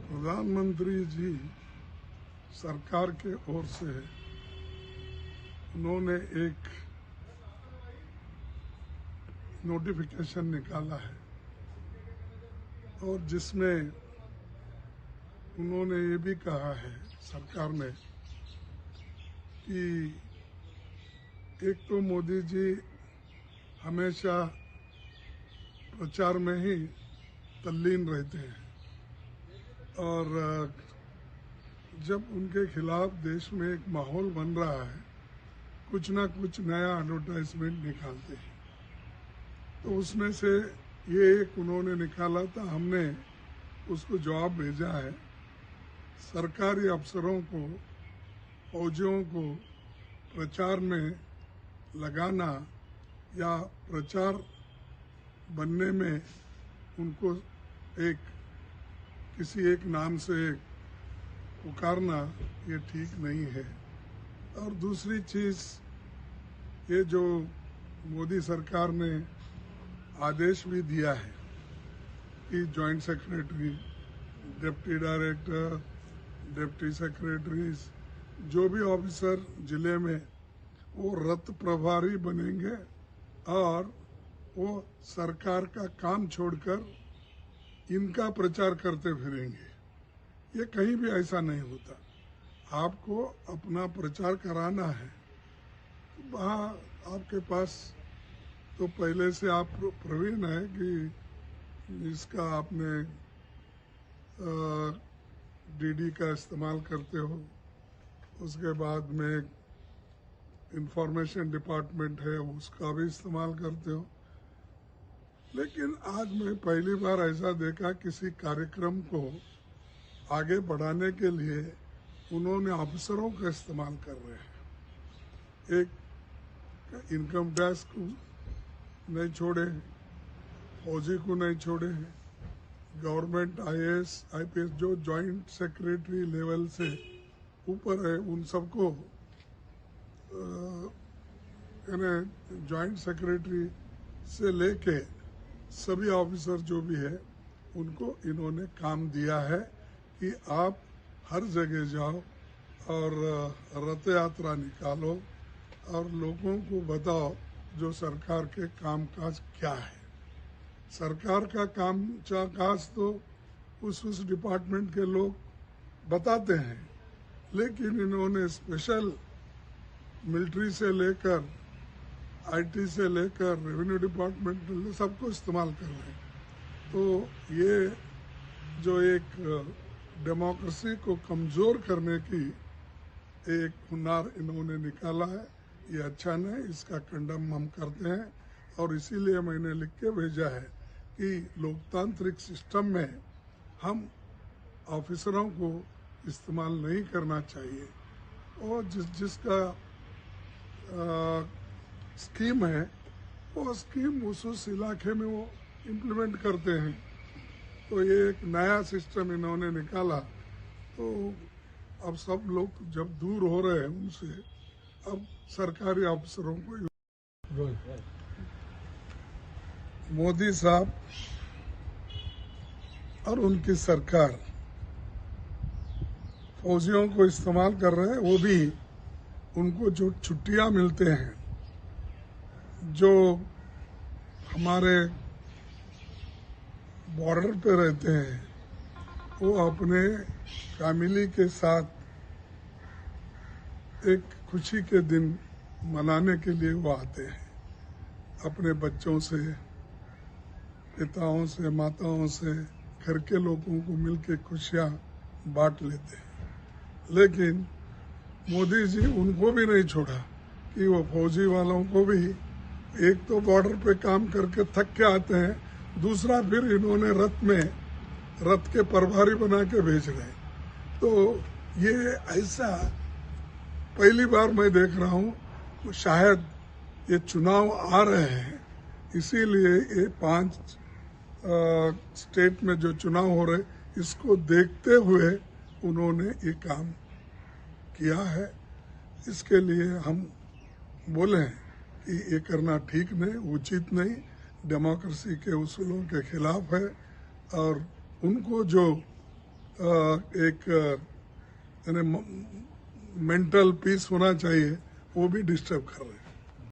प्रधानमंत्री जी सरकार के ओर से उन्होंने एक नोटिफिकेशन निकाला है और जिसमें उन्होंने ये भी कहा है सरकार ने कि एक तो मोदी जी हमेशा प्रचार में ही तल्लीन रहते हैं और जब उनके खिलाफ देश में एक माहौल बन रहा है कुछ ना कुछ नया एडवर्टाइजमेंट निकालते हैं। तो उसमें से ये एक उन्होंने निकाला था, हमने उसको जवाब भेजा है। सरकारी अफसरों को, फौजियों को प्रचार में लगाना या प्रचार बनने में उनको किसी एक नाम से पुकारना ये ठीक नहीं है। और दूसरी चीज़, ये जो मोदी सरकार ने आदेश भी दिया है कि joint secretary, deputy director, deputy secretaries, जो भी ऑफिसर जिले में वो रथ प्रभारी बनेंगे और वो सरकार का काम छोड़कर इनका प्रचार करते फिरेंगे। ये कहीं भी ऐसा नहीं होता। आपको अपना प्रचार कराना है, वहाँ आपके पास तो पहले से आप प्रवीण है कि इसका आपने डीडी का इस्तेमाल करते हो, उसके बाद में इंफॉर्मेशन डिपार्टमेंट है उसका भी इस्तेमाल करते हो। लेकिन आज मैं पहली बार ऐसा देखा किसी कार्यक्रम को आगे बढ़ाने के लिए उन्होंने अफसरों का इस्तेमाल कर रहे हैं। एक इनकम टैक्स को नहीं छोड़े, फौजी को नहीं छोड़े, गवर्नमेंट आईएएस आईपीएस जो जॉइंट सेक्रेटरी लेवल से ऊपर है उन सबको यानी जॉइंट सेक्रेटरी से लेके सभी ऑफिसर जो भी है उनको इन्होंने काम दिया है कि आप हर जगह जाओ और रथ यात्रा निकालो और लोगों को बताओ जो सरकार के कामकाज क्या है। सरकार का कामकाज तो उस डिपार्टमेंट के लोग बताते हैं, लेकिन इन्होंने स्पेशल मिलिट्री से लेकर आईटी से लेकर रेवेन्यू डिपार्टमेंट सबको इस्तेमाल कर रहे हैं। तो ये जो एक डेमोक्रेसी को कमज़ोर करने की एक हुनर इन्होंने निकाला है, ये अच्छा नहीं, इसका कंडम हम करते हैं। और इसीलिए मैंने लिख के भेजा है कि लोकतांत्रिक सिस्टम में हम ऑफिसरों को इस्तेमाल नहीं करना चाहिए और जिसका स्कीम है वो स्कीम उस इलाके में वो इम्प्लीमेंट करते हैं। तो ये एक नया सिस्टम इन्होंने निकाला। तो अब सब लोग जब दूर हो रहे हैं उनसे, अब सरकारी अफसरों को मोदी साहब और उनकी सरकार फौजियों को इस्तेमाल कर रहे हैं। वो भी उनको जो छुट्टियां मिलते हैं, जो हमारे बॉर्डर पे रहते हैं, वो अपने फैमिली के साथ एक खुशी के दिन मनाने के लिए वो आते हैं। अपने बच्चों से, पिताओं से, माताओं से, घर के लोगों को मिलके खुशियां बांट लेते हैं। लेकिन मोदी जी उनको भी नहीं छोड़ा कि वो फौजी वालों को भी, एक तो बॉर्डर पे काम करके थक के आते हैं, दूसरा फिर इन्होंने रथ के प्रभारी बना के भेज रहे हैं। तो ये ऐसा पहली बार मैं देख रहा हूँ। शायद ये चुनाव आ रहे हैं, इसीलिए ये 5 स्टेट में जो चुनाव हो रहे इसको देखते हुए उन्होंने ये काम किया है। इसके लिए हम बोले कि ये करना ठीक नहीं, उचित नहीं, डेमोक्रेसी के उसूलों के खिलाफ है। और उनको जो एक यानी मेंटल पीस होना चाहिए, वो भी डिस्टर्ब कर रहे हैं।